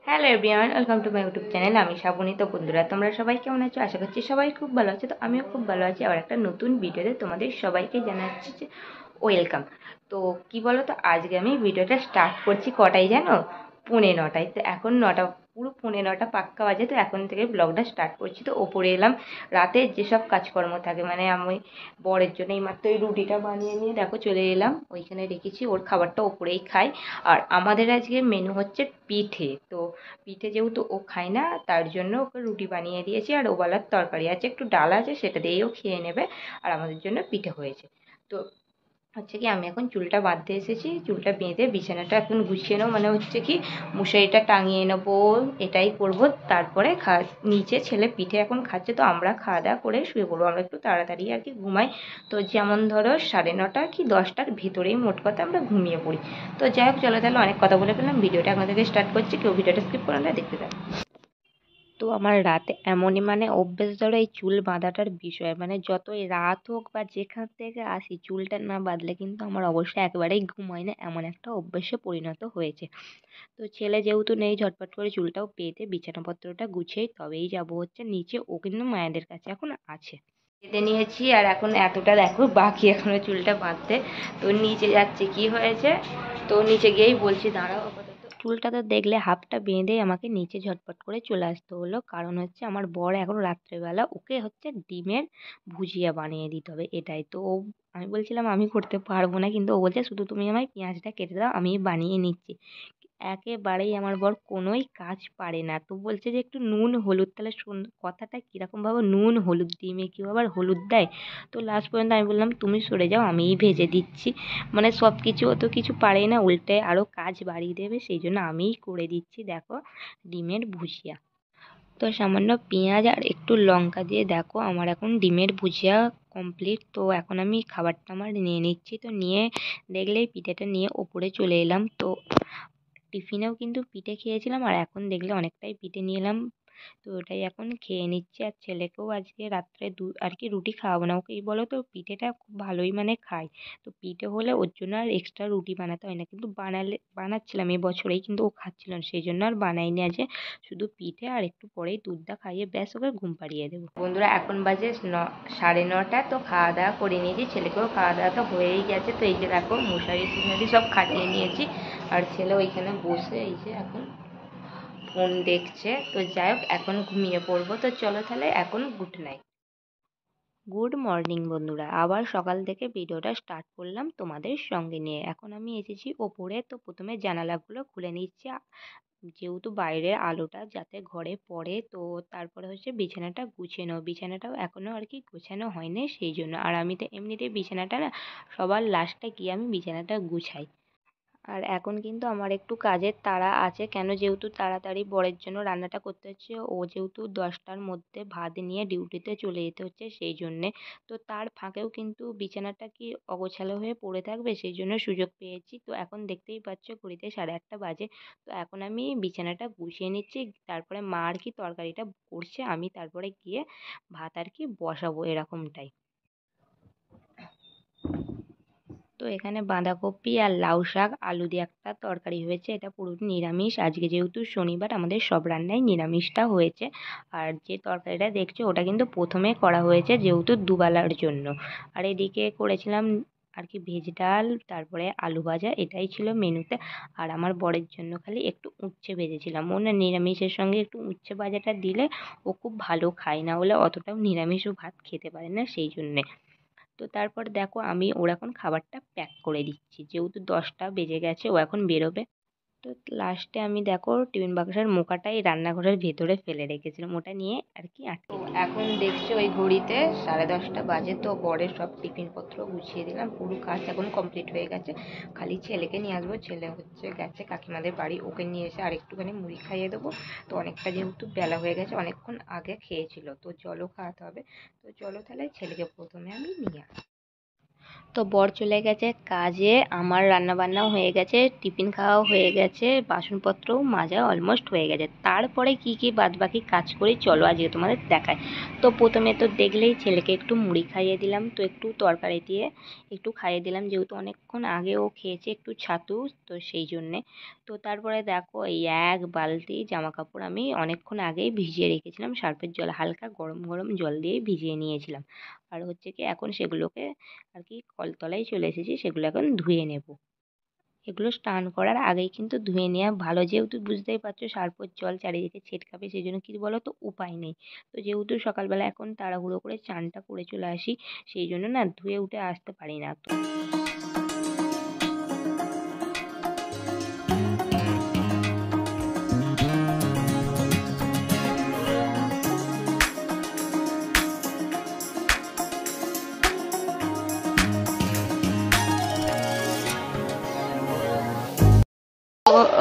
Hello everyone, welcome to my YouTube channel. আমি শ্রাবণী। তো বন্ধুরা, তোমরা সবাই কেমন আছো? আশা করছি সবাই খুব ভালো আছে। তো আমিও খুব ভালো আছি। আবার একটা নতুন ভিডিওতে তোমাদের সবাইকে জানাচ্ছি যে ওয়েলকাম। তো কি বলো তো, আজকে আমি ভিডিওটা স্টার্ট করছি কটায় জানো? 9:45। তো এখন 9টা, পুরো 9:45 পাক্কা বাজে। তো এখন থেকে ব্লগটা স্টার্ট করছি। তো ওপরে এলাম। রাতে যেসব কাজকর্ম থাকে, মানে আমি বরের জন্য এইমাত্র এই রুটিটা বানিয়ে নিয়ে দেখো চলে এলাম। ওইখানে রেখেছি, ওর খাবারটা ওপরেই খাই। আর আমাদের আজকে মেনু হচ্ছে পিঠে। তো পিঠে যেহেতু ও খায় না, তার জন্য ওকে রুটি বানিয়ে দিয়েছি। আর ওবেলার তরকারি আছে, একটু ডাল আছে, সেটা দিয়েও খেয়ে নেবে। আর আমাদের জন্য পিঠে হয়েছে। তো হচ্ছে কি, আমি এখন চুলটা বাঁধতে এসেছি। চুলটা বেঁধে বিছানাটা এখন গুছিয়ে নেবো, মানে হচ্ছে কি মশারিটা টাঙিয়ে নেবো, এটাই করব। তারপরে নিচে ছেলে পিঠে এখন খাচ্ছে, তো আমরা খাওয়া দাওয়া করে শুয়ে পড়বো। আমরা একটু তাড়াতাড়ি আর কি ঘুমাই। তো যেমন ধরো 9:30 কি 10টার ভেতরেই মোট কথা আমরা ঘুমিয়ে পড়ি। তো যাই হোক, চলো তাহলে অনেক কথা বলে ফেললাম। ভিডিওটা এখন থেকে স্টার্ট করছি। কেউ ভিডিওটা স্কিপ করে না, দেখতে থাকো। তো আমার রাতে এমনই মানে অভ্যেস, ধরো এই চুল বাঁধাটার বিষয়, মানে যতই রাত হোক বা যেখান থেকে আসি, চুলটা না বাঁধলে কিন্তু আমার অবশ্যই একেবারেই ঘুম হয় না, এমন একটা অভ্যেসে পরিণত হয়েছে। তো ছেলে যেহেতু নেই, ঝটপট করে চুলটাও পেতে বিছানাপত্রটা গুছিয়েই তবেই যাব হচ্ছে নিচে। ও কিন্তু মায়েদের কাছে এখন আছে। বেঁধে নিয়েছি, আর এখন এতটা দেখো বাকি এখনো চুলটা বাঁধতে। তো নিচে যাচ্ছে, কি হয়েছে, তো নিচে গিয়েই বলছি, দাঁড়াও আপাতত। চুলটা তো দেখলে হাফটা বেঁধে আমাকে নিচে ঝটপট করে চলে আসতে হলো, কারণ হচ্ছে আমার বর এখন রাত্রেবেলা ওকে হচ্ছে ডিমের ভুজিয়া বানিয়ে দিতে হবে, এটাই তো আমি বলছিলাম আমি করতে পারবো না, কিন্তু ও বলছে শুধু তুমি আমায় পেঁয়াজটা কেটে দাও, আমি বানিয়ে নিচ্ছি। একেবারেই আমার বর কোনোই কাজ পারে না। তো বলছে যে একটু নুন হলুদ, তাহলে কথাটা কিরকম ভাবে, নুন হলুদ, ডিমে কেউ আবার হলুদ দেয়? তো লাস্ট পর্যন্ত আমি বললাম তুমি সরে যাও, আমিই ভেজে দিচ্ছি। মানে সব কিছু অত কিছু পারেই না, উল্টে আরও কাজ বাড়িয়ে দেবে, সেই জন্য আমিই করে দিচ্ছি। দেখো, ডিমের ভুজিয়া। তো সামান্য পেঁয়াজ আর একটু লঙ্কা দিয়ে দেখো আমার এখন ডিমের ভুজিয়া কমপ্লিট। তো এখন আমি খাবারটা আমার নিয়ে নিচ্ছি। তো নিয়ে দেখলেই পিঠেটা নিয়ে ওপরে চলে এলাম। তো টিফিনেও কিন্তু পিঠে খেয়েছিলাম, আর এখন দেখলে অনেকটাই পিঠে নিয়ে এলাম। তো ওটাই এখন খেয়ে নিচ্ছি। আর ছেলেকেও আজকে রাত্রে আর কি রুটি খাওয়াবো না, ওকে বলো তো পিঠেটা খুব ভালোই মানে খায়। তো পিঠে হলে ওর জন্য আর এক্সট্রা রুটি বানাতে হয় না, কিন্তু বানাচ্ছিলাম এবছরেই, কিন্তু ও খাচ্ছিল না, সেই জন্য আর বানাইনি। আজকে শুধু পিঠে, আর একটু পরেই দুধটা খাইয়ে ব্যাস ওকে ঘুম পাড়িয়ে দেবো। বন্ধুরা, এখন বাজে 9:30। তো খাওয়া দাওয়া করে নিয়েছি, ছেলেকেও খাওয়া দাওয়া তো হয়েই গেছে। তো এই যে দেখো মশারি টুশারি সব খাটিয়ে নিয়েছি। আর ছেলে ওইখানে বসে এই যে এখন ফোন দেখছে। তো যাই হোক, এখন ঘুমিয়ে পড়বো। তো চলো তাহলে এখন গুড নাইট। গুড মর্নিং বন্ধুরা, আবার সকাল থেকে ভিডিওটা স্টার্ট করলাম তোমাদের সঙ্গে নিয়ে। এখন আমি এসেছি ওপরে। তো প্রথমে জানালাগুলো খুলে নিচ্ছি, যেহেতু বাইরের আলোটা যাতে ঘরে পড়ে। তো তারপরে হচ্ছে বিছানাটা গুছিয়ে নেবো। বিছানাটাও এখনো আর কি গোছানো হয়নি, সেই জন্য। আর আমি তো এমনিতেই বিছানাটা না সবার লাস্টে গিয়ে আমি বিছানাটা গুছাই। আর এখন কিন্তু আমার একটু কাজের তাড়া আছে, কেন যেহেতু তাড়াতাড়ি বরের জন্য রান্নাটা করতে হচ্ছে। ও যেহেতু 10টার মধ্যে ভাত নিয়ে ডিউটিতে চলে যেতে হচ্ছে, সেই জন্যে। তো তার ফাঁকেও কিন্তু বিছানাটা কি অগোছালো হয়ে পড়ে থাকবে, সেই জন্য সুযোগ পেয়েছি। তো এখন দেখতেই পাচ্ছ ঘড়িতে 8:30 বাজে। তো এখন আমি বিছানাটা গুছিয়ে নিচ্ছি। তারপরে মা আর কি তরকারিটা করছে, আমি তারপরে গিয়ে ভাত আর কি বসাবো, এরকমটাই। তো এখানে বাঁধাকপি আর লাউ শাক আলু দিয়ে একটা তরকারি হয়েছে, এটা পুরো নিরামিষ। আজকে যেহেতু শনিবার, আমাদের সব রান্নাই নিরামিষটা হয়েছে। আর যে তরকারিটা দেখছো ওটা কিন্তু প্রথমে করা হয়েছে, যেহেতু দুবেলার জন্য। আর এদিকে করেছিলাম আর কি ভেজ ডাল, তারপরে আলু ভাজা, এটাই ছিল মেনুতে। আর আমার বরের জন্য খালি একটু উচ্ছে ভেজেছিলাম। ও না নিরামিষের সঙ্গে একটু উচ্ছে ভাজাটা দিলে ও খুব ভালো খায়, না হলে অতটাও নিরামিষও ভাত খেতে পারে না, সেই জন্যে। তো তারপর দেখো আমি ওর এখন খাবারটা প্যাক করে দিচ্ছি, যেহেতু 10টা বেজে গেছে, ও এখন বেরোবে। তো লাস্টে আমি দেখো টিফিন বাক্সের মোকাটাই রান্নাঘরের ভেতরে ফেলে রেখেছিলাম, ওটা নিয়ে আর কি আটকে দিই। এখন দেখছি ওই ঘড়িতে 10:30 বাজে। তো বরের সব টিফিনপত্র গুছিয়ে দিলাম, পুরো কাজ এখন কমপ্লিট হয়ে গেছে। খালি ছেলেকে নিয়ে আসবো। ছেলে হচ্ছে গেছে কাকিমাদের বাড়ি, ওকে নিয়ে এসে আর একটুখানি মুড়ি খাইয়ে দেবো। তো অনেকটা যেহেতু বেলা হয়ে গেছে, অনেকক্ষণ আগে খেয়েছিল, তো জলও খাওয়াতে হবে। তো চলো তাহলে ছেলেকে প্রথমে আমি নিয়ে আসি। তো বর চলে গেছে কাজে, আমার রান্না বান্নাও হয়ে গেছে, টিফিন খাওয়াও হয়ে গেছে, বাসনপত্রও মাজা অলমোস্ট হয়ে গেছে। তারপরে কি কি বাদবাকি কাজ করি চলো আজকে তোমাদের দেখায়। তো প্রথমে তো দেখলেই ছেলেকে একটু মুড়ি খাইয়ে দিলাম, তো একটু তরকারি দিয়ে একটু খাইয়ে দিলাম, যেহেতু অনেকক্ষণ আগে ও খেয়েছে একটু ছাতু, তো সেই জন্যে। তো তারপরে দেখো এই এক বালতি জামা কাপড় আমি অনেকক্ষণ আগেই ভিজিয়ে রেখেছিলাম, সার্ফের জল হালকা গরম গরম জল দিয়ে ভিজিয়ে নিয়েছিলাম। আর হচ্ছে কি এখন সেগুলোকে আর কি কলতলায় চলে এসেছি, সেগুলো এখন ধুয়ে নেব। এগুলো স্নান করার আগেই কিন্তু ধুয়ে নেওয়া ভালো, যেহেতু বুঝতেই পারছো সার্ফের জল চারিদিকে ছিটকাবে, সেই জন্য কি বলো তো উপায় নেই। তো যেহেতু সকালবেলা এখন তাড়াহুড়ো করে চানটা করে চলে আসি, সেই জন্য না ধুয়ে উঠে আসতে পারি না। তো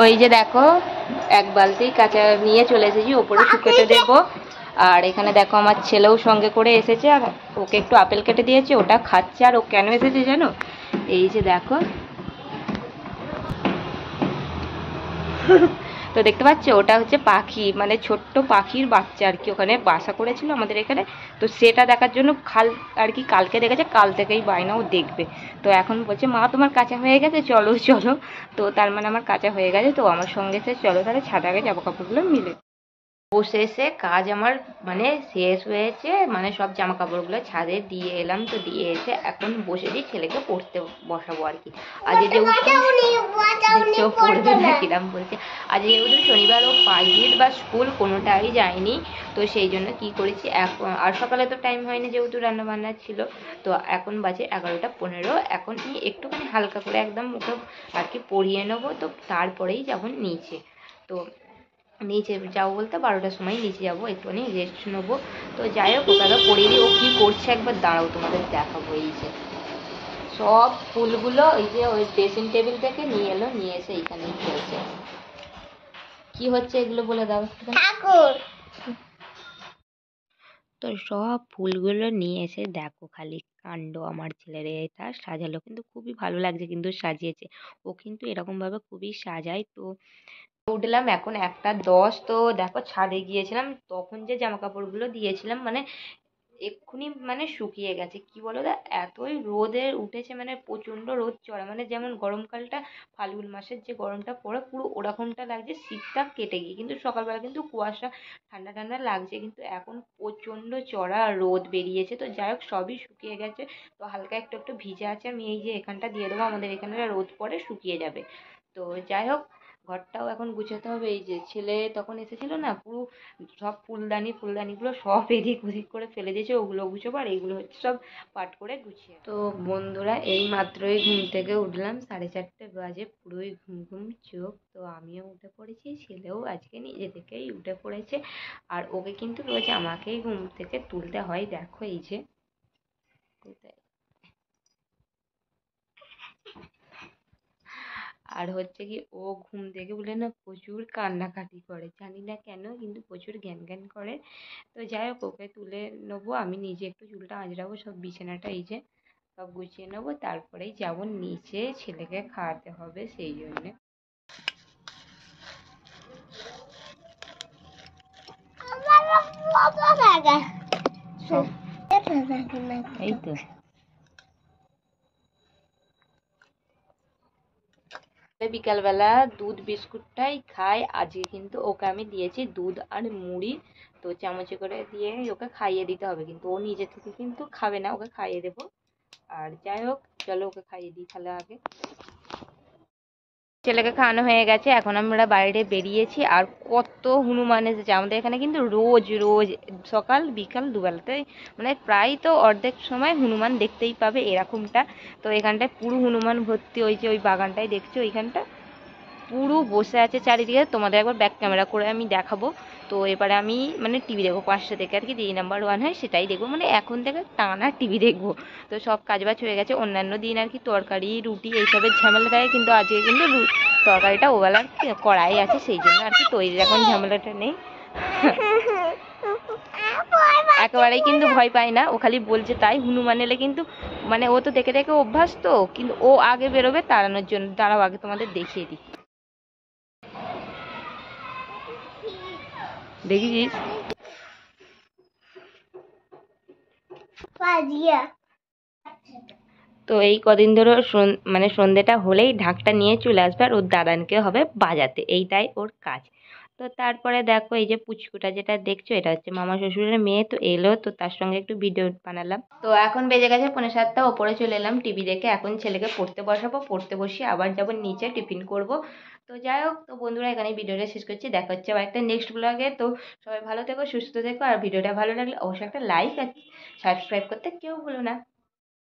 ওই যে দেখো এক বালতি কাঁচা নিয়ে চলে এসেছি, ওপরে শুকোতে দেবো। আর এখানে দেখো আমার ছেলেও সঙ্গে করে এসেছে, আর ওকে একটু আপেল কেটে দিয়েছি, ওটা খাচ্ছে। আর ও কেন এসেছে জানো? এই যে দেখো তো দেখতে পাচ্ছ ওটা হচ্ছে পাখি, মানে ছোট্ট পাখির বাচ্চা আর কি, ওখানে বাসা করেছিল আমাদের এখানে। তো সেটা দেখার জন্য আর কি কালকে দেখেছে, কাল থেকেই বায়নাও দেখবে। তো এখন বলছে মা তোমার কাঁচা হয়ে গেছে, চলো চলো। তো তার মানে আমার কাঁচা হয়ে গেছে, তো আমার সঙ্গে সে চলো তাহলে ছাদে আগে জামা কাপড়গুলো মিলে বসে এসে কাজ আমার মানে শেষ হয়েছে, মানে সব জামা কাপড়গুলো ছাদে দিয়ে এলাম। তো দিয়ে এসে এখন বসেছি ছেলেকে পড়তে বসাবো আর কি। আজকে যেহেতু পড়বে না কিরাম বলছে, আজ যেহেতু শনিবার ও প্রাইভেট বা স্কুল কোনোটাই যায়নি, তো সেই জন্য কি করেছি এখন, আর সকালে তো টাইম হয়নি যেহেতু রান্না বান্না ছিল। তো এখন বাজে 11:15, এখন একটুখানি হালকা করে একদম ওকে আর কি পড়িয়ে নেবো, তো তারপরেই যাবো নিচে। তো নিচে যাবো বলতে 12টার সময় নিচে যাবো, একটুখানি রেস্ট নেবো। তো যাই হোক ওকে পড়িয়ে দিই, ও কী করছে একবার দাঁড়াও তোমাদের দেখাবো। এই যে সব ফুলগুলো এই যে ওই ড্রেসিং টেবিল থেকে নিয়ে এলো, নিয়ে এসে এইখানেই খেলছে। কি হচ্ছে এগুলো বলে দাও। ঠাকুর। তো সব ফুলগুলো নিয়ে এসে দেখো খালি কাণ্ড আমার ছেলের, এটা সাজালো কিন্তু খুবই ভালো লাগছে কিন্তু সাজিয়েছে। ও কিন্তু এরকম ভাবে খুবই সাজায়। তো উঠলাম এখন 1:10। তো দেখো ছাদে গিয়েছিলাম, তখন যে জামা কাপড়গুলো দিয়েছিলাম মানে এক্ষুনি মানে শুকিয়ে গেছে। কি বলো তো এতই রোদে উঠেছে, মানে প্রচণ্ড রোদ চড়া, মানে যেমন গরমকালটা ফাল্গুন মাসের যে গরমটা পড়ে পুরো ওরকমটা লাগছে, শীতটা কেটে গিয়ে। কিন্তু সকালবেলা কিন্তু কুয়াশা ঠান্ডা ঠান্ডা লাগছে, কিন্তু এখন প্রচণ্ড চড়া রোদ বেরিয়েছে। তো যাই হোক সবই শুকিয়ে গেছে, তো হালকা একটু একটু ভিজে আছে, আমি এই যে এখানটা দিয়ে দেবো, আমাদের এখানে রোদ পড়ে শুকিয়ে যাবে। তো যাই হোক ঘরটাও এখন গুছাতে হবে। এই যে ছেলে তখন এসেছিল না, পুরো সব ফুলদানিগুলো সব এদিক ওদিক করে ফেলে দিয়েছে, ওগুলো গুছোবো আর এইগুলো হচ্ছে সব পাট করে গুছিয়ে। তো বন্ধুরা এই মাত্রই ঘুম থেকে উঠলাম, 4:30 বাজে, পুরোই ঘুম ঘুম চোখ। তো আমিও উঠে পড়েছি, ছেলেও আজকে নিজে থেকেই উঠে পড়েছে। আর ওকে কিন্তু রোজ আমাকেই ঘুম থেকে তুলতে হয়, দেখো এই যে আর হচ্ছে কি ও ঘুম থেকে উঠলে না প্রচুর কান্নাকাটি করে, জানি না কেন কিন্তু প্রচুর জ্ঞান জ্ঞান করে। তো যাই হোক ওকে তুলে নেবো, আমি নিজে একটু চুলটা আঁচড়াবো, সব বিছানাটা এই যে সব গুছিয়ে নেবো, তারপরেই যাবো নিচে, ছেলেকে খাওয়াতে হবে সেই জন্যে। এই তো বিকালবেলা দুধ বিস্কুটটাই খায়, আজকে কিন্তু ওকে আমি দিয়েছি দুধ আর মুড়ি। তো চামচে করে দিয়ে ওকে খাইয়ে দিতে হবে, কিন্তু ও নিজে থেকে কিন্তু খাবে না, ওকে খাইয়ে দেবো। আর যাই হোক চলো ওকে খাইয়ে দিই তাহলে আগে। ছেলেকে খাওয়ানো হয়ে গেছে, এখন আমরা বাইরে বেরিয়েছি। আর কত হনুমান এসেছে আমাদের এখানে, কিন্তু রোজ রোজ সকাল বিকাল দুবেলাতেই মানে প্রায় তো অর্ধেক সময় হনুমান দেখতেই পাবে এরকমটা। তো এখানটায় পুরো হনুমান ভর্তি, ওই যে ওই বাগানটাই দেখছো ওইখানটা পুরো বসে আছে চারিদিকে। তোমাদের একবার ব্যাক ক্যামেরা করে আমি দেখাবো। তো এবারে আমি মানে টিভি দেখবো 5টা থেকে আর কি, যেই নাম্বার 1 হয় সেটাই দেখবো, মানে এখন থেকে টানা টিভি দেখবো। তো সব কাজবাজ হয়ে গেছে, অন্যান্য দিন আর কি তরকারি রুটি এইসবের ঝামেলা থাকে, কিন্তু আজকে কিন্তু তরকারিটা ওবেলার কড়াই আছে, সেই জন্য আর কি তৈরির এখন ঝামেলাটা নেই। একেবারেই কিন্তু ভয় পায় না, ও খালি বলছে তাই। হনুমান এলে কিন্তু মানে ও তো দেখে দেখে অভ্যাস, তো কিন্তু ও আগে বেরোবে তাড়ানোর জন্য। দাঁড়াও আগে তোমাদের দেখিয়ে দিই, দেখেছিস? তো এই কদিন ধরে মানে সন্ধেটা হলেই ঢাকটা নিয়ে চলে আসবে, আর ওর দাদানকে হবে বাজাতে, এইটাই ওর কাজ। তো তারপরে দেখো এই যে পুচকুটা যেটা দেখছো, এটা হচ্ছে মামা শ্বশুরের মেয়ে। তো এলো, তো তার সঙ্গে একটু ভিডিও বানালাম। তো এখন বেজে গেছে 6:45, ওপরে চলে এলাম টিভি দেখে। এখন ছেলেকে পড়তে বসাবো, পড়তে বসিয়ে আবার যাবো নিচে টিফিন করব। তো যাই হোক, তো বন্ধুরা এখানে ভিডিওটা শেষ করছি, দেখা হচ্ছে আবার একটা নেক্সট ব্লগে। তো সবাই ভালো থেকো, সুস্থ থেকো, আর ভিডিওটা ভালো লাগলে অবশ্যই একটা লাইক আর সাবস্ক্রাইব করতে কেউ ভুলো না।